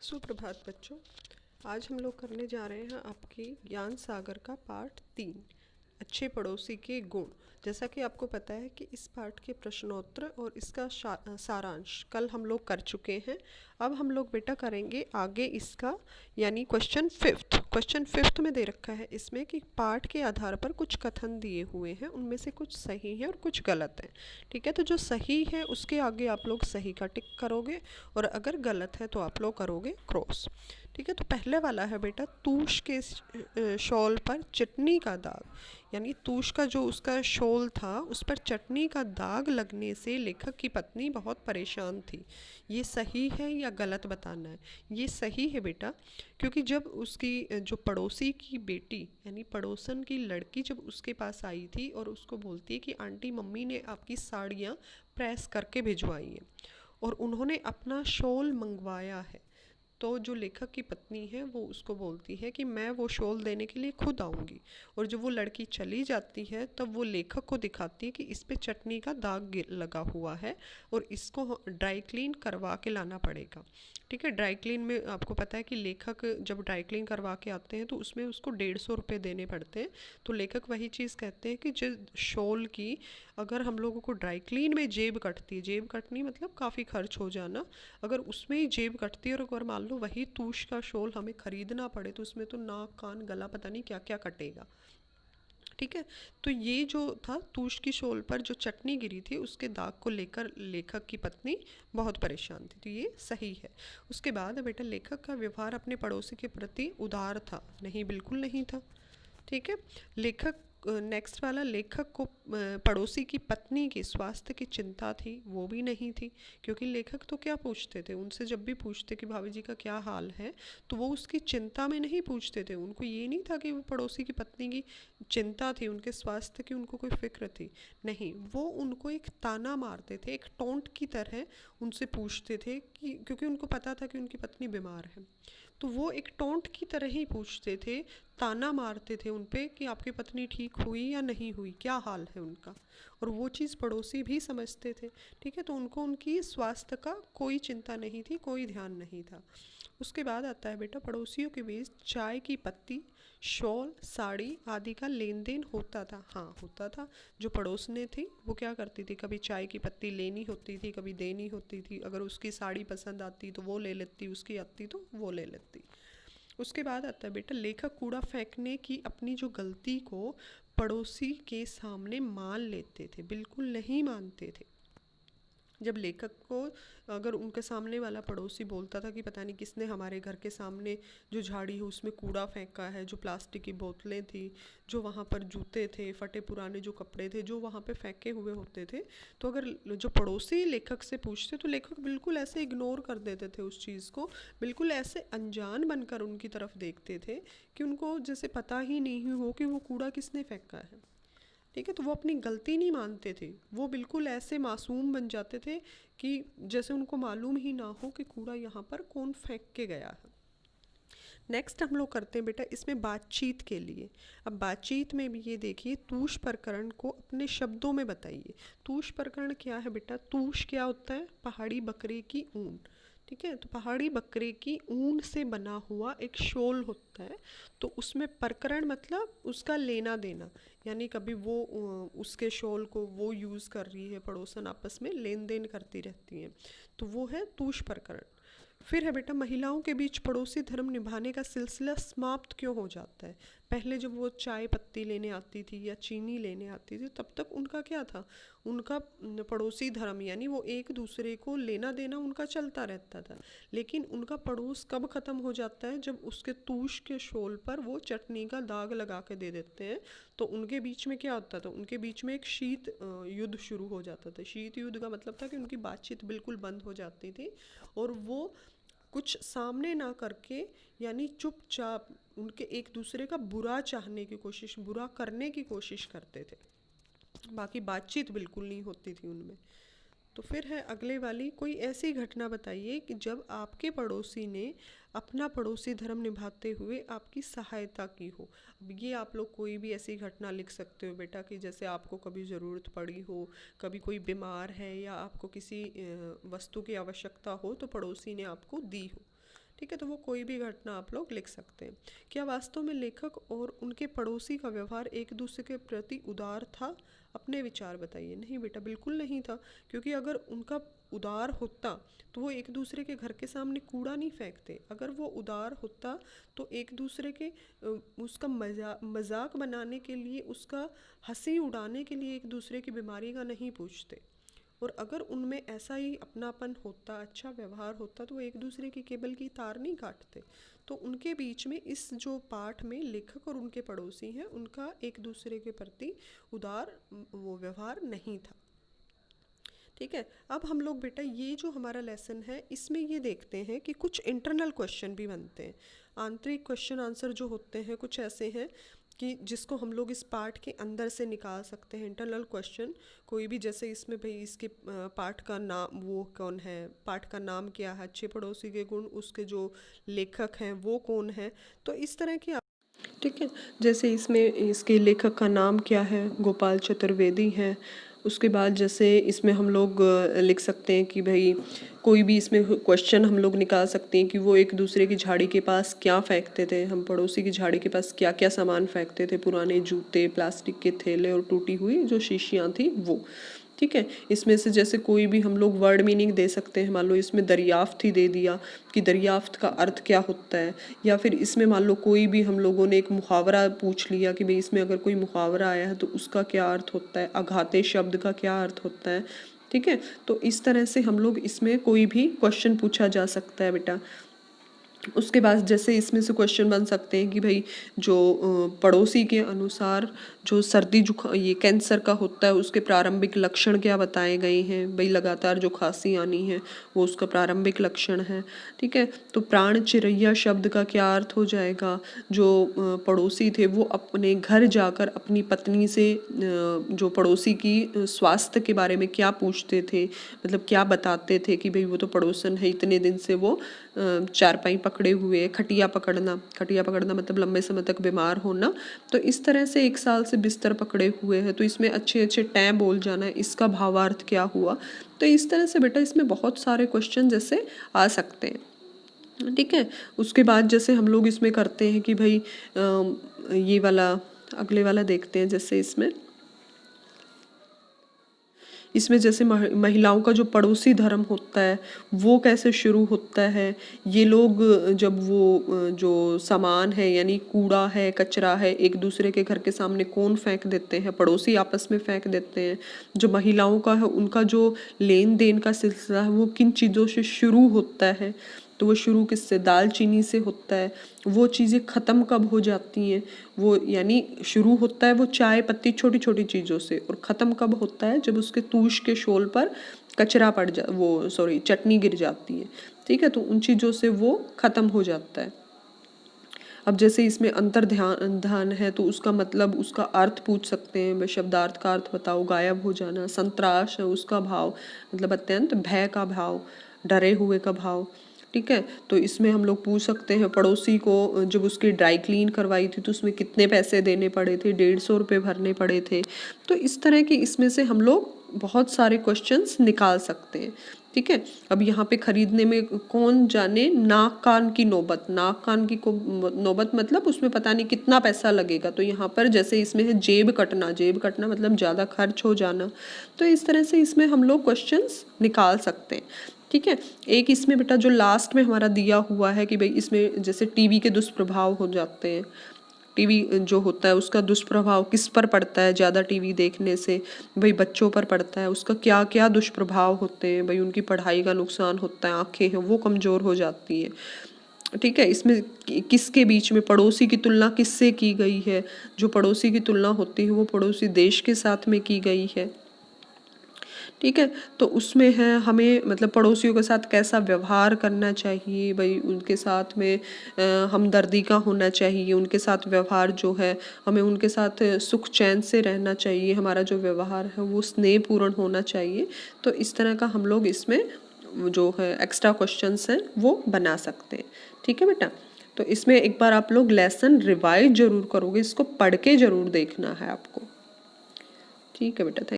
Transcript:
सुप्रभात बच्चों। आज हम लोग करने जा रहे हैं आपकी ज्ञान सागर का पार्ट 3, अच्छे पड़ोसी के गुण। जैसा कि आपको पता है कि इस पाठ के प्रश्नोत्तर और इसका सारांश कल हम लोग कर चुके हैं। अब हम लोग बेटा करेंगे आगे इसका, यानी क्वेश्चन फिफ्थ में दे रखा है इसमें कि पाठ के आधार पर कुछ कथन दिए हुए हैं, उनमें से कुछ सही है और कुछ गलत है। ठीक है, तो जो सही है उसके आगे आप लोग सही का टिक करोगे और अगर गलत है तो आप लोग करोगे क्रॉस। ठीक है, तो पहले वाला है बेटा, तूश के शॉल पर चटनी का दाग। यानी तूश का जो उसका शॉल था उस पर चटनी का दाग लगने से लेखक की पत्नी बहुत परेशान थी। ये सही है या गलत बताना है। ये सही है बेटा, क्योंकि जब उसकी जो पड़ोसी की बेटी यानी पड़ोसन की लड़की जब उसके पास आई थी और उसको बोलती है कि आंटी मम्मी ने आपकी साड़ियाँ प्रेस करके भिजवाई हैं और उन्होंने अपना शॉल मंगवाया है, तो जो लेखक की पत्नी है वो उसको बोलती है कि मैं वो शॉल देने के लिए खुद आऊँगी। और जब वो लड़की चली जाती है तब वो लेखक को दिखाती है कि इस पे चटनी का दाग लगा हुआ है और इसको ड्राई क्लीन करवा के लाना पड़ेगा। ठीक है, ड्राई क्लीन में आपको पता है कि लेखक जब ड्राई क्लीन करवा के आते हैं तो उसमें उसको 150 रुपये देने पड़ते हैं। तो लेखक वही चीज़ कहते हैं कि जिस शॉल की अगर हम लोगों को ड्राई क्लीन में जेब कटती है, जेब कटनी मतलब काफ़ी खर्च हो जाना, अगर उसमें ही जेब कटती है और अगर मान लो वही तूश का शॉल हमें ख़रीदना पड़े तो उसमें तो नाक कान गला पता नहीं क्या क्या कटेगा। ठीक है, तो ये जो था तूश की शॉल पर जो चटनी गिरी थी उसके दाग को लेकर लेखक की पत्नी बहुत परेशान थी, तो ये सही है। उसके बाद बेटा, लेखक का व्यवहार अपने पड़ोसी के प्रति उदार था। नहीं, बिल्कुल नहीं था। ठीक है, लेखक नेक्स्ट वाला, लेखक को पड़ोसी की पत्नी की स्वास्थ्य की चिंता थी। वो भी नहीं थी, क्योंकि लेखक तो क्या पूछते थे उनसे, जब भी पूछते कि भाभी जी का क्या हाल है तो वो उसकी चिंता में नहीं पूछते थे। उनको ये नहीं था कि वो पड़ोसी की पत्नी की चिंता थी, उनके स्वास्थ्य की उनको कोई फिक्र थी। नहीं, वो उनको एक ताना मारते थे, एक टोंट की तरह उनसे पूछते थे कि क्योंकि उनको पता था कि उनकी पत्नी बीमार है, तो वो एक टोंट की तरह ही पूछते थे, ताना मारते थे उन पे कि आपकी पत्नी ठीक हुई या नहीं हुई, क्या हाल है उनका। और वो चीज़ पड़ोसी भी समझते थे। ठीक है, तो उनको उनकी स्वास्थ्य का कोई चिंता नहीं थी, कोई ध्यान नहीं था। उसके बाद आता है बेटा, पड़ोसियों के बीच चाय की पत्ती, शॉल, साड़ी आदि का लेन देन होता था। हाँ, होता था। जो पड़ोसने थी वो क्या करती थी, कभी चाय की पत्ती लेनी होती थी, कभी देनी होती थी। अगर उसकी साड़ी पसंद आती तो वो ले लेती, उसकी आती तो वो ले लेती। उसके बाद आता है बेटा, लेखक कूड़ा फेंकने की अपनी जो गलती को पड़ोसी के सामने मान लेते थे, बिल्कुल नहीं मानते थे। जब लेखक को अगर उनके सामने वाला पड़ोसी बोलता था कि पता नहीं किसने हमारे घर के सामने जो झाड़ी है उसमें कूड़ा फेंका है, जो प्लास्टिक की बोतलें थी, जो वहाँ पर जूते थे, फटे पुराने जो कपड़े थे जो वहाँ पे फेंके हुए होते थे, तो अगर जो पड़ोसी लेखक से पूछते तो लेखक बिल्कुल ऐसे इग्नोर कर देते थे उस चीज़ को, बिल्कुल ऐसे अनजान बनकर उनकी तरफ देखते थे कि उनको जैसे पता ही नहीं हो कि वो कूड़ा किसने फेंका है। ठीक है, तो वो अपनी गलती नहीं मानते थे, वो बिल्कुल ऐसे मासूम बन जाते थे कि जैसे उनको मालूम ही ना हो कि कूड़ा यहाँ पर कौन फेंक के गया है। नेक्स्ट हम लोग करते हैं बेटा इसमें बातचीत के लिए। अब बातचीत में भी ये देखिए, तूष प्रकरण को अपने शब्दों में बताइए। तूष प्रकरण क्या है बेटा, तूष क्या होता है, पहाड़ी बकरे की ऊन। ठीक है, तो पहाड़ी बकरे की ऊन से बना हुआ एक शॉल होता है, तो उसमें प्रकरण मतलब उसका लेना देना, यानी कभी वो उसके शॉल को वो यूज़ कर रही है, पड़ोसन आपस में लेन देन करती रहती हैं, तो वो है तूष प्रकरण। फिर है बेटा, महिलाओं के बीच पड़ोसी धर्म निभाने का सिलसिला समाप्त क्यों हो जाता है। पहले जब वो चाय पत्ती लेने आती थी या चीनी लेने आती थी तब तक उनका क्या था, उनका पड़ोसी धर्म यानी वो एक दूसरे को लेना देना उनका चलता रहता था। लेकिन उनका पड़ोस कब ख़त्म हो जाता है, जब उसके तूश के शोल पर वो चटनी का दाग लगा के दे देते हैं, तो उनके बीच में क्या होता था, उनके बीच में एक शीत युद्ध शुरू हो जाता था। शीत युद्ध का मतलब था कि उनकी बातचीत बिल्कुल बंद हो जाती थी और वो कुछ सामने ना करके यानी चुपचाप उनके एक दूसरे का बुरा चाहने की कोशिश, बुरा करने की कोशिश करते थे, बाकी बातचीत बिल्कुल नहीं होती थी उनमें। तो फिर है अगले वाली, कोई ऐसी घटना बताइए कि जब आपके पड़ोसी ने अपना पड़ोसी धर्म निभाते हुए आपकी सहायता की हो। अब ये आप लोग कोई भी ऐसी घटना लिख सकते हो बेटा कि जैसे आपको कभी ज़रूरत पड़ी हो, कभी कोई बीमार है या आपको किसी वस्तु की आवश्यकता हो तो पड़ोसी ने आपको दी हो। ठीक है, तो वो कोई भी घटना आप लोग लिख सकते हैं। क्या वास्तव में लेखक और उनके पड़ोसी का व्यवहार एक दूसरे के प्रति उदार था? अपने विचार बताइए। नहीं बेटा, बिल्कुल नहीं था, क्योंकि अगर उनका उदार होता तो वो एक दूसरे के घर के सामने कूड़ा नहीं फेंकते। अगर वो उदार होता तो एक दूसरे के उसका मजाक बनाने के लिए, उसका हंसी उड़ाने के लिए एक दूसरे की बीमारी का नहीं पूछते। और अगर उनमें ऐसा ही अपनापन होता, अच्छा व्यवहार होता, तो वो एक दूसरे की केबल की तार नहीं काटते। तो उनके बीच में इस जो पाठ में लेखक और उनके पड़ोसी हैं, उनका एक दूसरे के प्रति उदार वो व्यवहार नहीं था। ठीक है, अब हम लोग बेटा ये जो हमारा लेसन है इसमें ये देखते हैं कि कुछ इंटरनल क्वेश्चन भी बनते हैं। आंतरिक क्वेश्चन आंसर जो होते हैं कुछ ऐसे हैं कि जिसको हम लोग इस पार्ट के अंदर से निकाल सकते हैं। इंटरनल क्वेश्चन कोई भी, जैसे इसमें भाई इसके पाठ का नाम वो कौन है, पाठ का नाम क्या है, अच्छे पड़ोसी के गुण, उसके जो लेखक हैं वो कौन है। तो इस तरह के ठीक है, जैसे इसमें इसके लेखक का नाम क्या है, गोपाल चतुर्वेदी है। उसके बाद जैसे इसमें हम लोग लिख सकते हैं कि भाई कोई भी इसमें क्वेश्चन हम लोग निकाल सकते हैं कि वो एक दूसरे की झाड़ी के पास क्या फेंकते थे, हम पड़ोसी की झाड़ी के पास क्या क्या सामान फेंकते थे, पुराने जूते, प्लास्टिक के थैले और टूटी हुई जो शीशियाँ थी वो। ठीक है, इसमें से जैसे कोई भी हम लोग वर्ड मीनिंग दे सकते हैं। मान लो इसमें दरियाफ्त ही दे दिया कि दरियाफ्त का अर्थ क्या होता है, या फिर इसमें मान लो कोई भी हम लोगों ने एक मुहावरा पूछ लिया कि भाई इसमें अगर कोई मुहावरा आया है तो उसका क्या अर्थ होता है, अघाते शब्द का क्या अर्थ होता है। ठीक है, तो इस तरह से हम लोग इसमें कोई भी क्वेश्चन पूछा जा सकता है बेटा। उसके बाद जैसे इसमें से क्वेश्चन बन सकते हैं कि भाई जो पड़ोसी के अनुसार जो सर्दी जुकाम ये कैंसर का होता है उसके प्रारंभिक लक्षण क्या बताए गए हैं। भाई लगातार जो खांसी आनी है वो उसका प्रारंभिक लक्षण है। ठीक है, तो प्राण चिरैया शब्द का क्या अर्थ हो जाएगा। जो पड़ोसी थे वो अपने घर जाकर अपनी पत्नी से जो पड़ोसी की स्वास्थ्य के बारे में क्या पूछते थे, मतलब क्या बताते थे कि भाई वो तो पड़ोसन है, इतने दिन से वो चारपाई पकड़े हुए, खटिया पकड़ना मतलब लंबे समय तक बीमार होना। तो इस तरह से 1 साल से बिस्तर पकड़े हुए हैं, तो इसमें अच्छे अच्छे टैं बोल जाना है, इसका भावार्थ क्या हुआ। तो इस तरह से बेटा इसमें बहुत सारे क्वेश्चन जैसे आ सकते हैं। ठीक है, उसके बाद जैसे हम लोग इसमें करते हैं कि भाई ये वाला अगले वाला देखते हैं। जैसे इसमें जैसे महिलाओं का जो पड़ोसी धर्म होता है वो कैसे शुरू होता है। ये लोग जब वो जो सामान है यानी कूड़ा है, कचरा है, एक दूसरे के घर के सामने कौन फेंक देते हैं, पड़ोसी आपस में फेंक देते हैं। जो महिलाओं का है उनका जो लेन देन का सिलसिला है वो किन चीज़ों से शुरू होता है। तो वो शुरू किससे, दालचीनी से होता है। वो चीज़ें ख़त्म कब हो जाती हैं, वो यानी शुरू होता है वो चाय पत्ती छोटी छोटी चीज़ों से, और ख़त्म कब होता है जब उसके तूश के शोल पर कचरा पड़ जा वो सॉरी चटनी गिर जाती है। ठीक है, तो उन चीज़ों से वो ख़त्म हो जाता है। अब जैसे इसमें अंतर्ध्यान है तो उसका मतलब उसका अर्थ पूछ सकते हैं, शब्दार्थ का अर्थ बताओ। गायब हो जाना, संत्राश है उसका भाव मतलब अत्यंत भय का भाव, डरे हुए का भाव। ठीक है, तो इसमें हम लोग पूछ सकते हैं पड़ोसी को जब उसकी ड्राई क्लीन करवाई थी तो उसमें कितने पैसे देने पड़े थे, 150 रुपये भरने पड़े थे। तो इस तरह के इसमें से हम लोग बहुत सारे क्वेश्चंस निकाल सकते हैं। ठीक है, अब यहाँ पे खरीदने में कौन जाने नाक कान की नौबत, नाक कान की नौबत मतलब उसमें पता नहीं कितना पैसा लगेगा। तो यहाँ पर जैसे इसमें है जेब कटना मतलब ज़्यादा खर्च हो जाना। तो इस तरह से इसमें हम लोग क्वेश्चंस निकाल सकते हैं। ठीक है, एक इसमें बेटा जो लास्ट में हमारा दिया हुआ है कि भाई इसमें जैसे टीवी के दुष्प्रभाव हो जाते हैं। टीवी जो होता है उसका दुष्प्रभाव किस पर पड़ता है, ज़्यादा टीवी देखने से भाई बच्चों पर पड़ता है। उसका क्या क्या दुष्प्रभाव होते हैं, भाई उनकी पढ़ाई का नुकसान होता है, आँखें हैं वो कमज़ोर हो जाती हैं। ठीक है, इसमें किसके बीच में पड़ोसी की तुलना किससे की गई है। जो पड़ोसी की तुलना होती है वो पड़ोसी देश के साथ में की गई है। ठीक है, तो उसमें है हमें मतलब पड़ोसियों के साथ कैसा व्यवहार करना चाहिए, भाई उनके साथ में हमदर्दी का होना चाहिए। उनके साथ व्यवहार जो है हमें उनके साथ सुख चैन से रहना चाहिए, हमारा जो व्यवहार है वो स्नेहपूर्ण होना चाहिए। तो इस तरह का हम लोग इसमें जो है एक्स्ट्रा क्वेश्चंस हैं वो बना सकते हैं। ठीक है बेटा, तो इसमें एक बार आप लोग लेसन रिवाइज जरूर करोगे, इसको पढ़ के जरूर देखना है आपको। ठीक है बेटा।